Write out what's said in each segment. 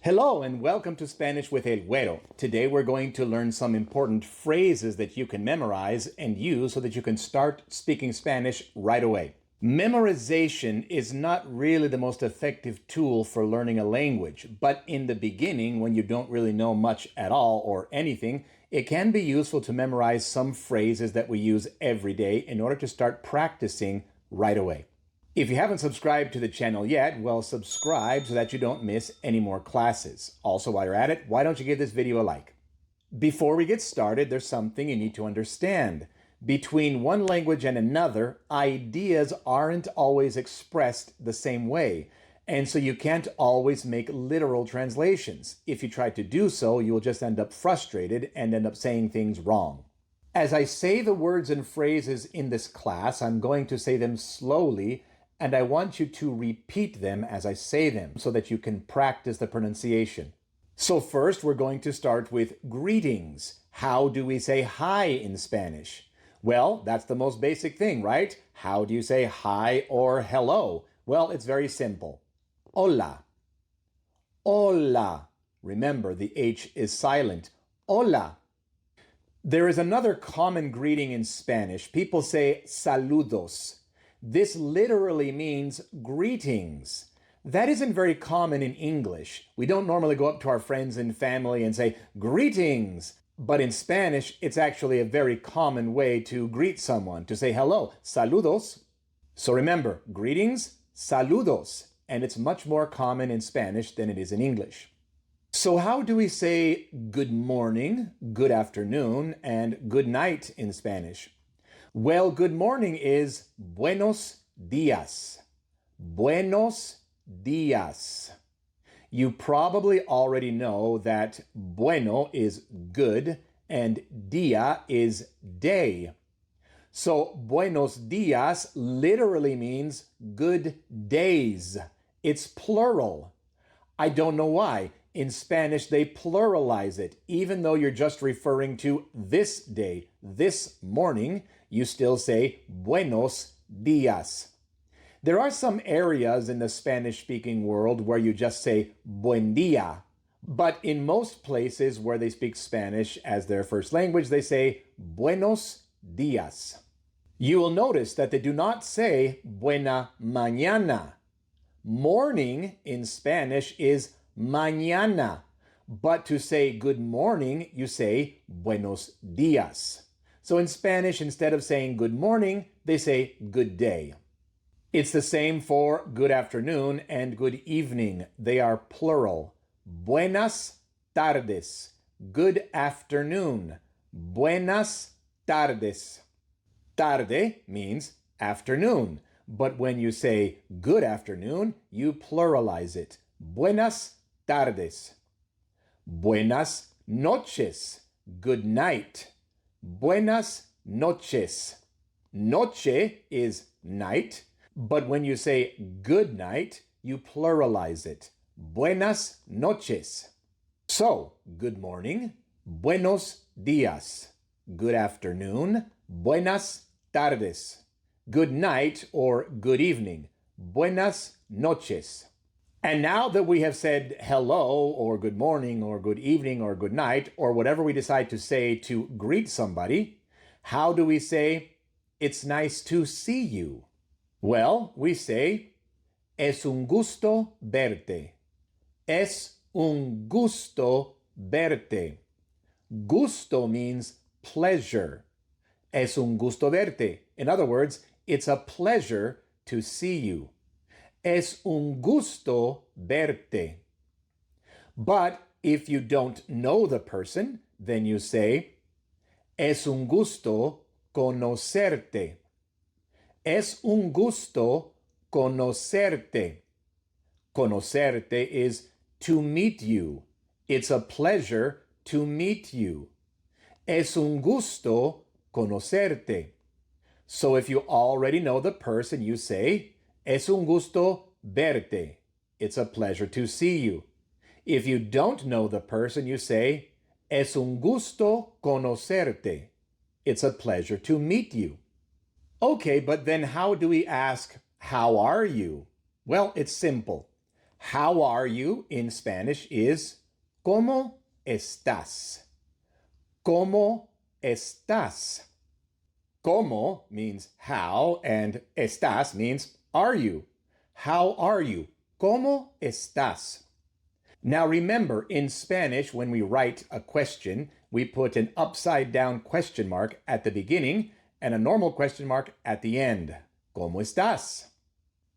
Hello and welcome to Spanish with El Güero. Today we're going to learn some important phrases that you can memorize and use so that you can start speaking Spanish right away. Memorization is not really the most effective tool for learning a language, but in the beginning, when you don't really know much at all or anything, it can be useful to memorize some phrases that we use every day in order to start practicing right away. If you haven't subscribed to the channel yet, well, subscribe so that you don't miss any more classes. Also, while you're at it, why don't you give this video a like? Before we get started, there's something you need to understand. Between one language and another, ideas aren't always expressed the same way, and so you can't always make literal translations. If you try to do so, you'll just end up frustrated and end up saying things wrong. As I say the words and phrases in this class, I'm going to say them slowly, and I want you to repeat them as I say them so that you can practice the pronunciation. So first, we're going to start with greetings. How do we say hi in Spanish? Well, that's the most basic thing, right? How do you say hi or hello? Well, it's very simple. Hola. Hola. Remember, the H is silent. Hola. There is another common greeting in Spanish. People say saludos. This literally means greetings. That isn't very common in English. We don't normally go up to our friends and family and say greetings. But in Spanish, it's actually a very common way to greet someone, to say hello, saludos. So remember, greetings, saludos. And it's much more common in Spanish than it is in English. So how do we say good morning, good afternoon, and good night in Spanish? Well, good morning is buenos días. Buenos días. You probably already know that bueno is good and día is day. So buenos días literally means good days. It's plural. I don't know why. In Spanish, they pluralize it. Even though you're just referring to this day, this morning, you still say buenos días. There are some areas in the Spanish-speaking world where you just say buen día. But in most places where they speak Spanish as their first language, they say buenos días. You will notice that they do not say buena mañana. Morning in Spanish is mañana. But to say good morning, you say buenos días. So in Spanish, instead of saying good morning, they say good day. It's the same for good afternoon and good evening. They are plural. Buenas tardes. Good afternoon. Buenas tardes. Tarde means afternoon. But when you say good afternoon, you pluralize it. Buenas tardes. Buenas noches. Good night. Buenas noches. Noche is night, but when you say good night, you pluralize it. Buenas noches. So, good morning, buenos días. Good afternoon, buenas tardes. Good night or good evening, buenas noches. And now that we have said hello or good morning or good evening or good night or whatever we decide to say to greet somebody, how do we say, it's nice to see you? Well, we say, es un gusto verte. Es un gusto verte. Gusto means pleasure. Es un gusto verte. In other words, it's a pleasure to see you. Es un gusto verte. But if you don't know the person, then you say, es un gusto conocerte. Es un gusto conocerte. Conocerte is to meet you. It's a pleasure to meet you. Es un gusto conocerte. So if you already know the person, you say, es un gusto verte. It's a pleasure to see you. If you don't know the person, you say, es un gusto conocerte. It's a pleasure to meet you. Okay, but then how do we ask, how are you? Well, it's simple. How are you in Spanish is ¿Cómo estás? ¿Cómo estás? ¿Cómo means how, and estás means are you. How are you? ¿Cómo estás? Now remember, in Spanish, when we write a question, we put an upside down question mark at the beginning and a normal question mark at the end. ¿Cómo estás?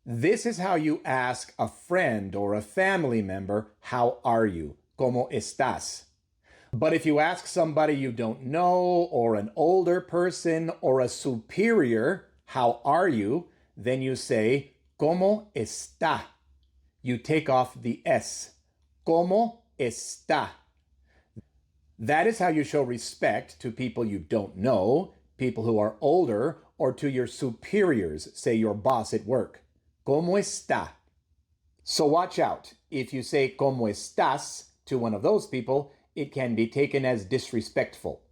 This is how you ask a friend or a family member, how are you? ¿Cómo estás? But if you ask somebody you don't know, or an older person, or a superior, how are you? Then you say, ¿Cómo está? You take off the S. ¿Cómo está? That is how you show respect to people you don't know, people who are older, or to your superiors, say your boss at work. ¿Cómo está? So watch out. If you say ¿Cómo estás? To one of those people, it can be taken as disrespectful.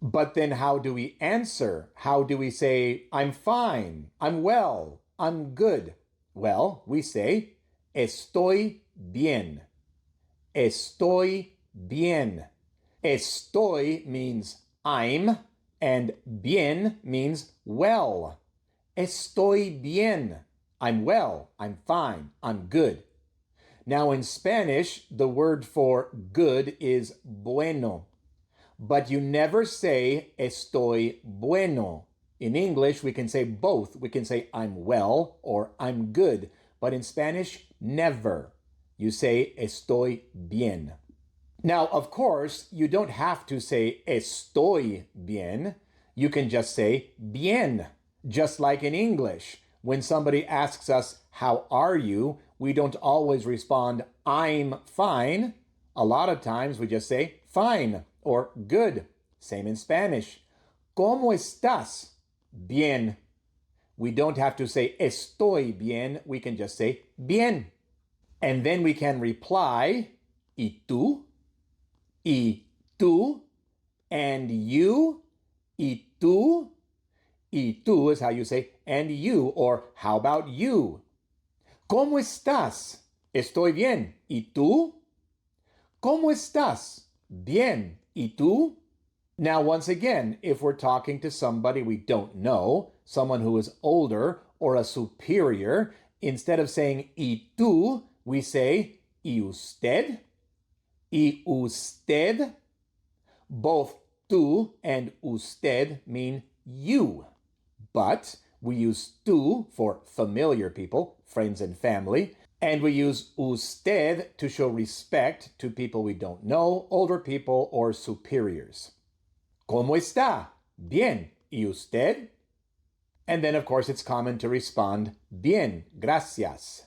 But then how do we answer? How do we say, I'm fine, I'm well, I'm good? Well, we say, estoy bien. Estoy bien. Estoy means I'm, and bien means well. Estoy bien. I'm well, I'm fine, I'm good. Now in Spanish, the word for good is bueno. But you never say estoy bueno. In English, we can say both. We can say I'm well or I'm good. But in Spanish, never. You say estoy bien. Now, of course, you don't have to say estoy bien. You can just say bien, just like in English. When somebody asks us, how are you? We don't always respond, I'm fine. A lot of times we just say fine or good. Same in Spanish. ¿Cómo estás? Bien. We don't have to say estoy bien. We can just say bien. And then we can reply, ¿y tú? ¿Y tú? And you? ¿Y tú? ¿Y tú is how you say and you, or how about you? ¿Cómo estás? Estoy bien. ¿Y tú? ¿Cómo estás? Bien. ¿Y tú? Now, once again, if we're talking to somebody we don't know, someone who is older or a superior, instead of saying ¿y tú? We say ¿y usted? ¿Y usted? Both tú and usted mean you. But we use tú for familiar people, friends and family, and we use usted to show respect to people we don't know, older people, or superiors. ¿Cómo está? Bien. ¿Y usted? And then, of course, it's common to respond, bien, gracias.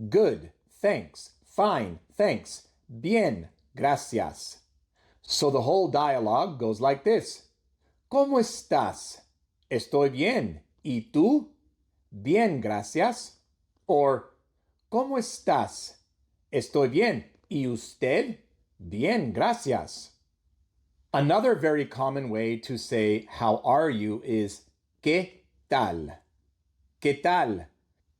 Good, thanks. Fine, thanks. Bien, gracias. So the whole dialogue goes like this. ¿Cómo estás? Estoy bien. ¿Y tú? Bien, gracias. Or, ¿cómo estás? Estoy bien. ¿Y usted? Bien, gracias. Another very common way to say how are you is ¿qué tal? ¿Qué tal?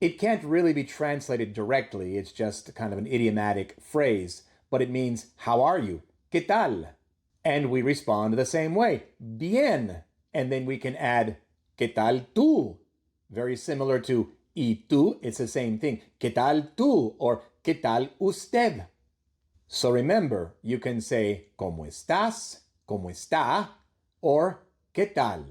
It can't really be translated directly. It's just kind of an idiomatic phrase, but it means how are you? ¿Qué tal? And we respond the same way. Bien. And then we can add ¿qué tal tú? Very similar to ¿y tú? It's the same thing. ¿Qué tal tú? Or ¿qué tal usted? So remember, you can say ¿cómo estás? ¿Cómo está? Or ¿qué tal?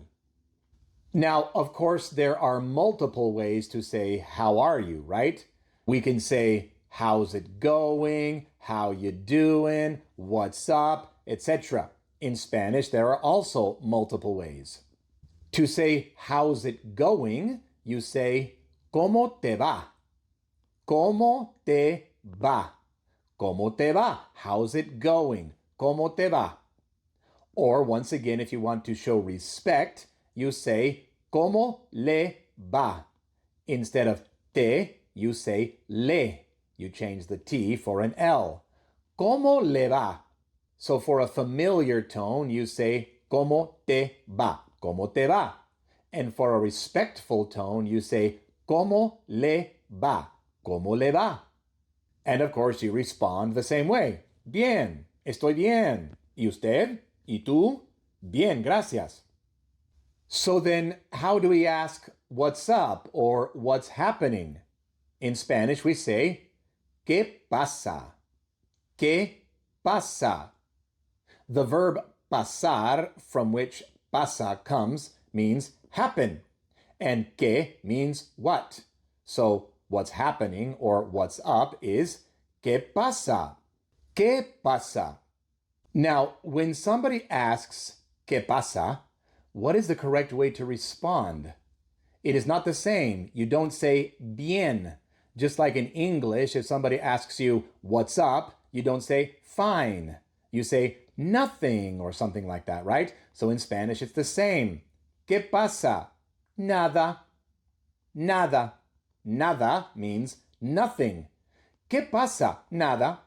Now, of course, there are multiple ways to say how are you, right? We can say how's it going? How you doing? What's up? Etc. In Spanish, there are also multiple ways. To say how's it going, you say ¿cómo te va? ¿Cómo te va? ¿Cómo te va? How's it going? ¿Cómo te va? Or once again, if you want to show respect, you say ¿cómo le va? Instead of te, you say le. You change the T for an L. ¿Cómo le va? So for a familiar tone, you say ¿cómo te va? ¿Cómo te va? And for a respectful tone, you say ¿cómo le va? ¿Cómo le va? And of course, you respond the same way. Bien, estoy bien. ¿Y usted? ¿Y tú? Bien, gracias. So then, how do we ask what's up or what's happening? In Spanish, we say, ¿Qué pasa? ¿Qué pasa? The verb pasar, from which pasa comes, means happen. And ¿qué means what? So what's happening or what's up is ¿Qué pasa? ¿Qué pasa? Now, when somebody asks ¿Qué pasa?, what is the correct way to respond? It is not the same. You don't say bien. Just like in English, if somebody asks you what's up, you don't say fine. You say nothing or something like that, right? So in Spanish, it's the same. ¿Qué pasa? Nada. Nada. Nada means nothing. ¿Qué pasa? Nada.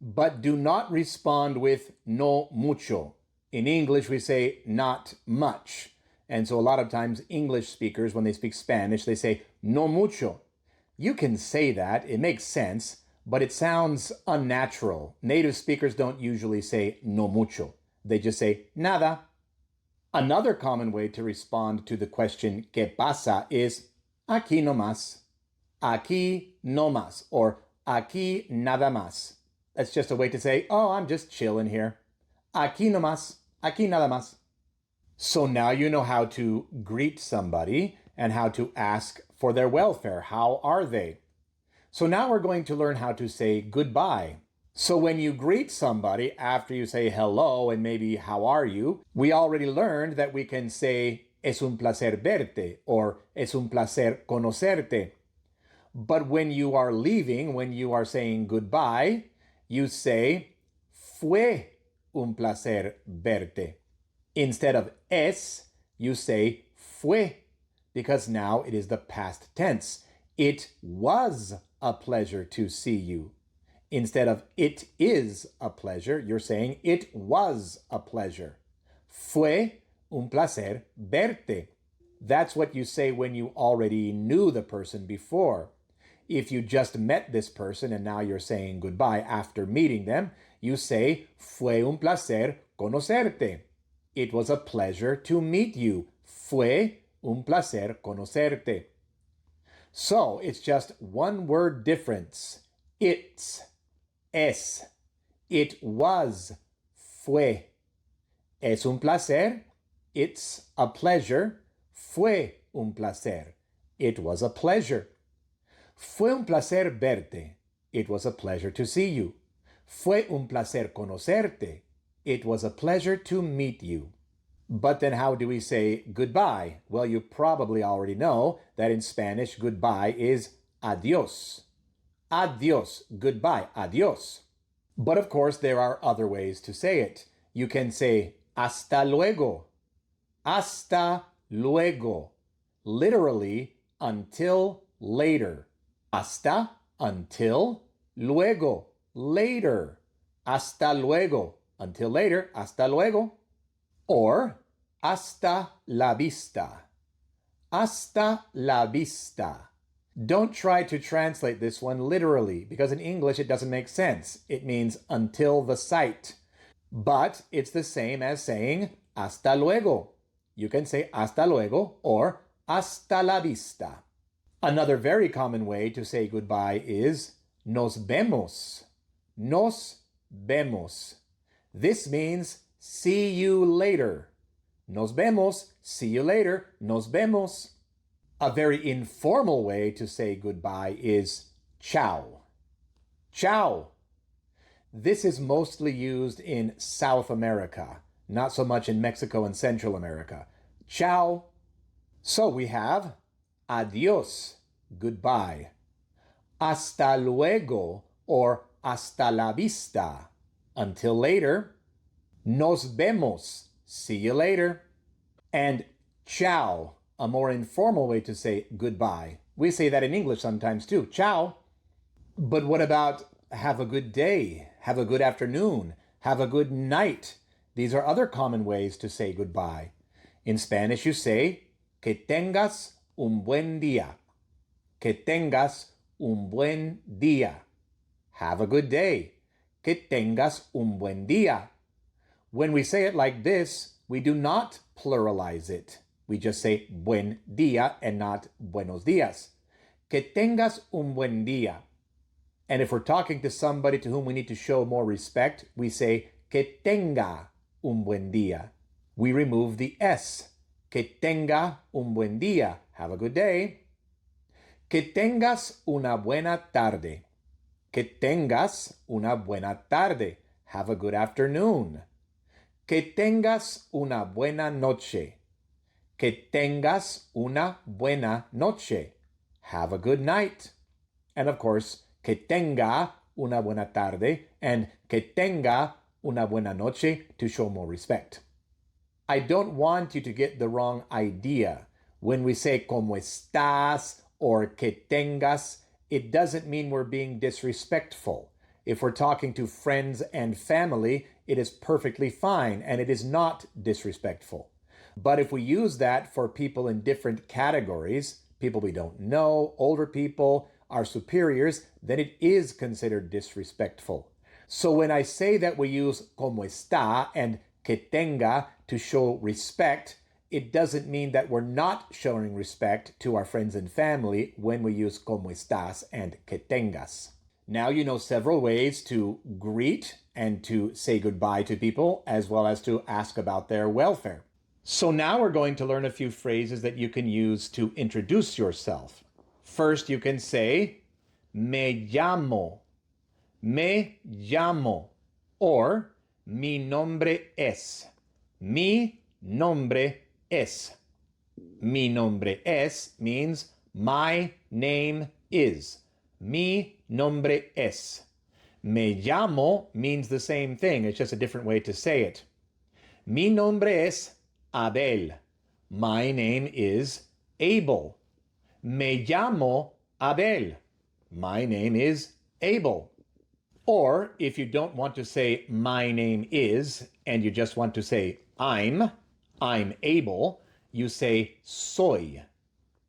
But do not respond with no mucho. In English, we say not much. And so a lot of times English speakers, when they speak Spanish, they say no mucho. You can say that, it makes sense, but it sounds unnatural. Native speakers don't usually say no mucho. They just say nada. Another common way to respond to the question ¿Qué pasa? Is aquí no más. Aquí no más, or aquí nada más. That's just a way to say, oh, I'm just chilling here. Aquí no más. Aquí nada más. So now you know how to greet somebody and how to ask for their welfare. How are they? So now we're going to learn how to say goodbye. So when you greet somebody after you say hello and maybe how are you, we already learned that we can say es un placer verte or es un placer conocerte. But when you are leaving, when you are saying goodbye, you say fue un placer verte. Instead of es, you say fue, because now it is the past tense. It was a pleasure to see you. Instead of it is a pleasure, you're saying it was a pleasure. Fue un placer verte. That's what you say when you already knew the person before. If you just met this person and now you're saying goodbye after meeting them, you say fue un placer conocerte. It was a pleasure to meet you. Fue un placer conocerte. So it's just one word difference. It's, es. It was, fue. Es un placer. It's a pleasure. Fue un placer. It was a pleasure. Fue un placer verte. It was a pleasure to see you. Fue un placer conocerte. It was a pleasure to meet you. But then how do we say goodbye? Well, you probably already know that in Spanish, goodbye is adios. Adios, goodbye, adios. But of course, there are other ways to say it. You can say hasta luego. Hasta luego. Literally, until later. Hasta, until, luego, later. Hasta luego. Until later, hasta luego. Or, hasta la vista. Hasta la vista. Don't try to translate this one literally, because in English it doesn't make sense. It means until the sight. But it's the same as saying hasta luego. You can say hasta luego or hasta la vista. Another very common way to say goodbye is nos vemos. Nos vemos. This means see you later. Nos vemos, see you later, nos vemos. A very informal way to say goodbye is ciao. Ciao. This is mostly used in South America, not so much in Mexico and Central America. Ciao. So we have adios, goodbye. Hasta luego or hasta la vista, until later. Nos vemos, see you later. And ciao, a more informal way to say goodbye. We say that in English sometimes too, ciao. But what about have a good day, have a good afternoon, have a good night? These are other common ways to say goodbye. In Spanish, you say, que tengas un buen día. Que tengas un buen día. have a good day. Que tengas un buen día. When we say it like this, we do not pluralize it. We just say buen día and not buenos días. Que tengas un buen día. And if we're talking to somebody to whom we need to show more respect, we say que tenga un buen día. We remove the S. Que tenga un buen día. Have a good day. Que tengas una buena tarde. Que tengas una buena tarde. Have a good afternoon. Que tengas una buena noche. Que tengas una buena noche. Have a good night. And of course, que tenga una buena tarde and que tenga una buena noche to show more respect. I don't want you to get the wrong idea. When we say como estás or que tengas, it doesn't mean we're being disrespectful. If we're talking to friends and family, it is perfectly fine and it is not disrespectful. But if we use that for people in different categories, people we don't know, older people, our superiors, then it is considered disrespectful. So when I say that we use como está and que tenga to show respect, it doesn't mean that we're not showing respect to our friends and family when we use como estás and que tengas. Now you know several ways to greet and to say goodbye to people, as well as to ask about their welfare. So now we're going to learn a few phrases that you can use to introduce yourself. First, you can say, me llamo, or mi nombre es. Mi nombre es. Mi nombre es means my name is. Mi nombre es. Me llamo means the same thing. It's just a different way to say it. Mi nombre es Abel. My name is Abel. Me llamo Abel. My name is Abel. Or if you don't want to say my name is, and you just want to say I'm Abel, you say soy.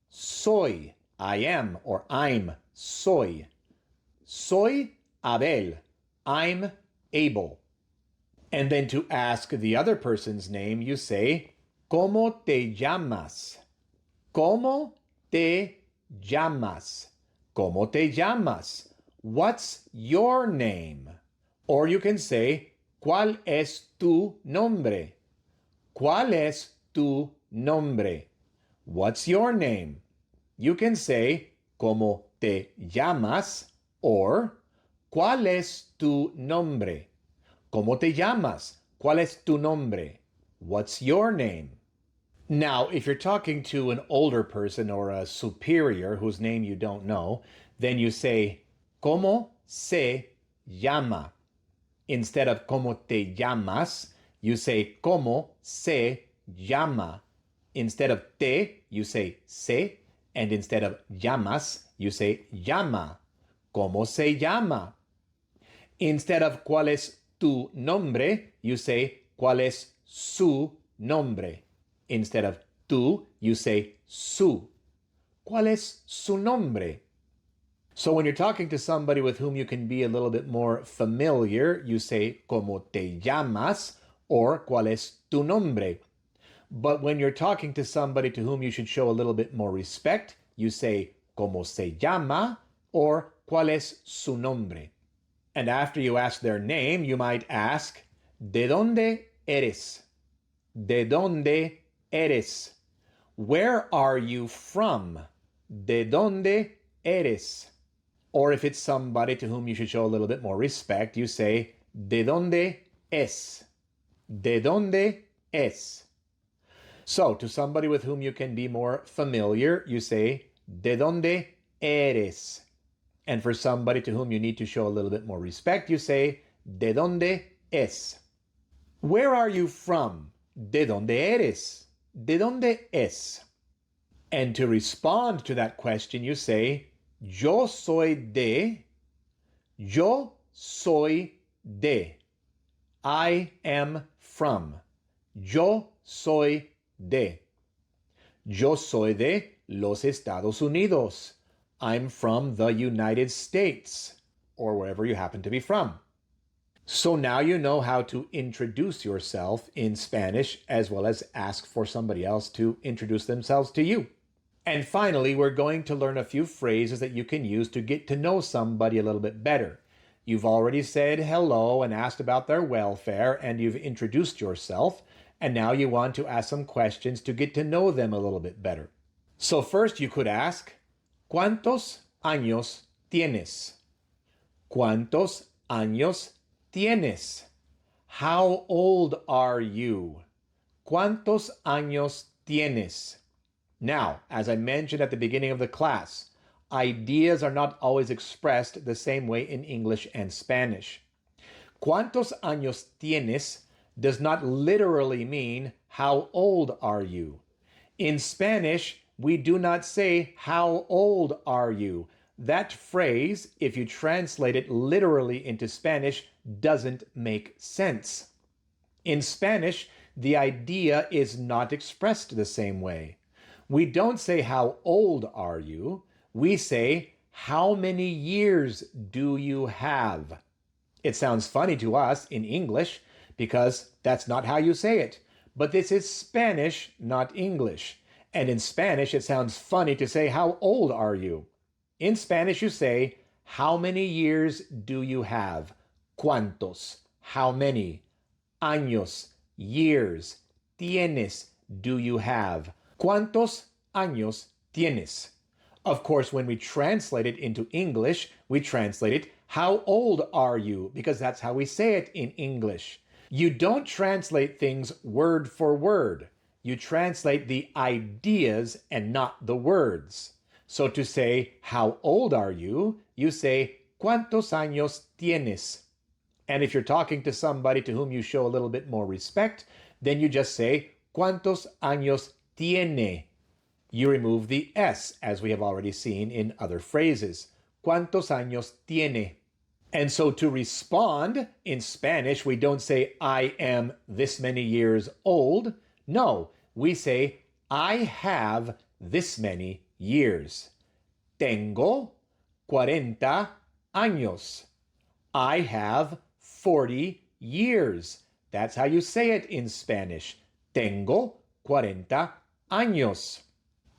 Soy, I am, or I'm soy. Soy Abel. I'm Abel. And then to ask the other person's name, you say, ¿Cómo te llamas? ¿Cómo te llamas? ¿Cómo te llamas? What's your name? Or you can say, ¿Cuál es tu nombre? ¿Cuál es tu nombre? What's your name? You can say, ¿Cómo te llamas? Or, ¿Cuál es tu nombre? ¿Cómo te llamas? ¿Cuál es tu nombre? What's your name? Now, if you're talking to an older person or a superior whose name you don't know, then you say, ¿Cómo se llama? Instead of ¿Cómo te llamas? You say, ¿Cómo se llama? Instead of te, you say se, and instead of llamas, you say llama. ¿Cómo se llama? Instead of ¿Cuál es tu nombre? You say ¿Cuál es su nombre? Instead of tú, you say su. ¿Cuál es su nombre? So when you're talking to somebody with whom you can be a little bit more familiar, you say ¿Cómo te llamas? Or ¿Cuál es tu nombre? But when you're talking to somebody to whom you should show a little bit more respect, you say ¿Cómo se llama? Or ¿Cuál es su nombre? And after you ask their name, you might ask, ¿De dónde eres? ¿De dónde eres? Where are you from? ¿De dónde eres? Or if it's somebody to whom you should show a little bit more respect, you say, ¿De dónde es? ¿De dónde es? So, to somebody with whom you can be more familiar, you say, ¿De dónde eres? And for somebody to whom you need to show a little bit more respect, you say, ¿De dónde es? Where are you from? ¿De dónde eres? ¿De dónde es? And to respond to that question, you say, Yo soy de. I am from. Yo soy de. Yo soy de los Estados Unidos. I'm from the United States. or wherever you happen to be from. So now you know how to introduce yourself in Spanish as well as ask for somebody else to introduce themselves to you. And finally, we're going to learn a few phrases that you can use to get to know somebody a little bit better. You've already said hello and asked about their welfare, and you've introduced yourself, and now you want to ask some questions to get to know them a little bit better. So first you could ask, ¿Cuántos años tienes? ¿Cuántos años tienes? How old are you? ¿Cuántos años tienes? Now, as I mentioned at the beginning of the class, ideas are not always expressed the same way in English and Spanish. ¿Cuántos años tienes does not literally mean how old are you. In Spanish, we do not say how old are you. That phrase, if you translate it literally into Spanish, doesn't make sense. In Spanish, the idea is not expressed the same way. We don't say how old are you. We say how many years do you have? It sounds funny to us in English because that's not how you say it. But this is Spanish, not English. And in Spanish, it sounds funny to say how old are you? In Spanish, you say how many years do you have? ¿Cuántos? How many? Años, years. Tienes, do you have? ¿Cuántos años tienes? Of course, when we translate it into English, we translate it, how old are you? Because that's how we say it in English. You don't translate things word for word. You translate the ideas and not the words. So to say, how old are you? You say, ¿Cuántos años tienes? And if you're talking to somebody to whom you show a little bit more respect, then you just say, ¿Cuántos años tiene? You remove the S, as we have already seen in other phrases. ¿Cuántos años tiene? And so to respond, in Spanish, we don't say, I am this many years old. No, we say, I have this many years. Tengo 40 años. I have 40 years. That's how you say it in Spanish. Tengo 40 años.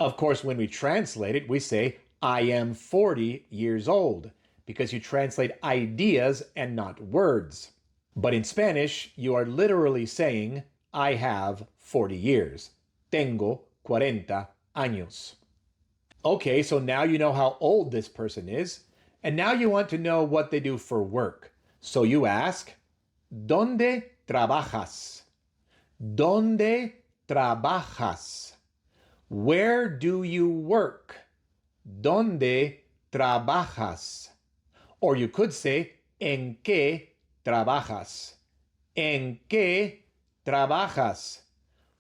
Of course, when we translate it, we say, I am 40 years old, because you translate ideas and not words. But in Spanish, you are literally saying, I have 40 years. Tengo 40 años. Okay, so now you know how old this person is, and now you want to know what they do for work. So you ask, ¿Dónde trabajas? ¿Dónde trabajas? Where do you work? ¿Dónde trabajas? Or you could say, ¿En qué trabajas? ¿En qué trabajas?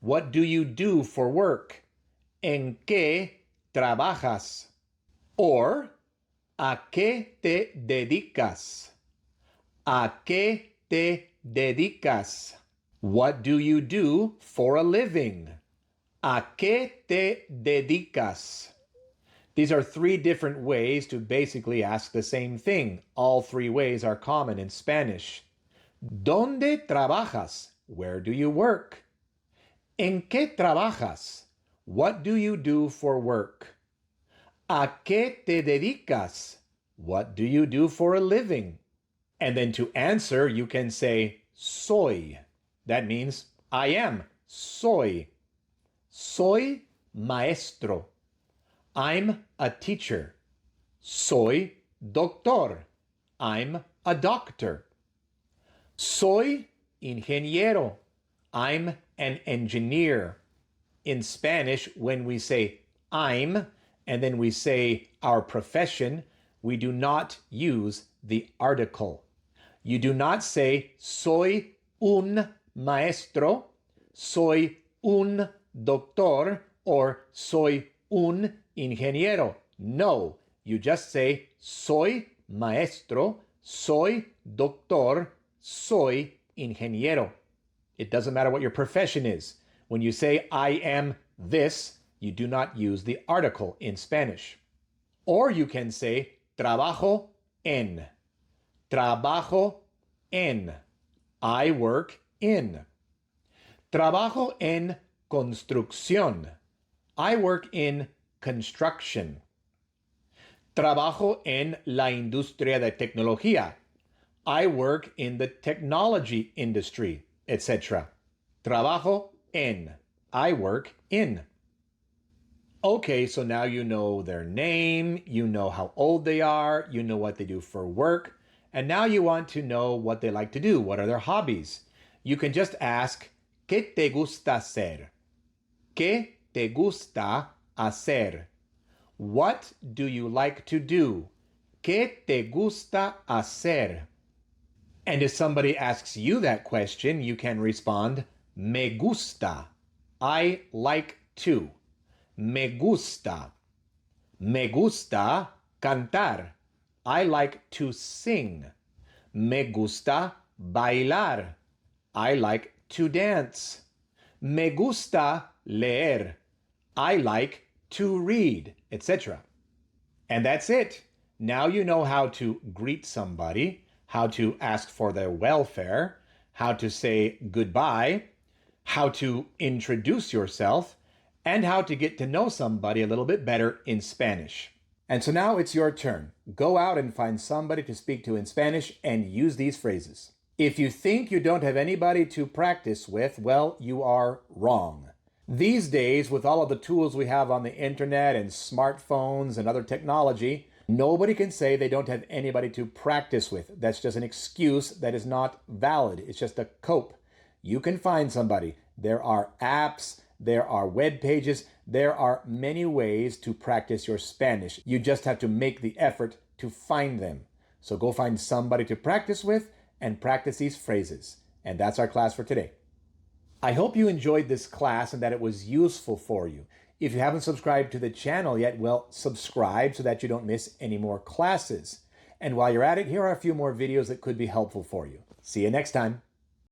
What do you do for work? ¿En qué trabajas? Or, ¿a qué te dedicas? ¿A qué te dedicas? What do you do for a living? ¿A qué te dedicas? These are three different ways to basically ask the same thing. All three ways are common in Spanish. ¿Dónde trabajas? Where do you work? ¿En qué trabajas? What do you do for work? ¿A qué te dedicas? What do you do for a living? And then to answer, you can say soy. That means I am. Soy. Soy maestro. I'm a teacher. Soy doctor. I'm a doctor. Soy ingeniero. I'm an engineer. In Spanish, when we say I'm and then we say our profession, we do not use the article. You do not say soy un maestro, soy un doctor, or soy un ingeniero. No, you just say soy maestro, soy doctor, soy ingeniero. It doesn't matter what your profession is. When you say I am this, you do not use the article in Spanish. Or you can say trabajo en. Trabajo en. I work in. Trabajo en construcción. I work in construction. Trabajo en la industria de tecnología. I work in the technology industry, etc. Trabajo en. I work in. Okay, so now you know their name, you know how old they are, you know what they do for work, and now you want to know what they like to do. What are their hobbies? You can just ask, ¿Qué te gusta hacer? ¿Qué te gusta hacer? What do you like to do? ¿Qué te gusta hacer? And if somebody asks you that question, you can respond, Me gusta. I like to. Me gusta. Me gusta cantar. I like to sing. Me gusta bailar. I like to dance. Me gusta leer. I like to read, etc. And that's it. Now you know how to greet somebody, how to ask for their welfare, how to say goodbye, how to introduce yourself, and how to get to know somebody a little bit better in Spanish. And so now it's your turn. Go out and find somebody to speak to in Spanish and use these phrases. If you think you don't have anybody to practice with, well, you are wrong. These days, with all of the tools we have on the internet and smartphones and other technology, nobody can say they don't have anybody to practice with. That's just an excuse that is not valid. It's just a cope. You can find somebody. There are apps, there are web pages, there are many ways to practice your Spanish. You just have to make the effort to find them. So go find somebody to practice with and practice these phrases. And that's our class for today. I hope you enjoyed this class and that it was useful for you. If you haven't subscribed to the channel yet, well, subscribe so that you don't miss any more classes. And while you're at it, here are a few more videos that could be helpful for you. See you next time.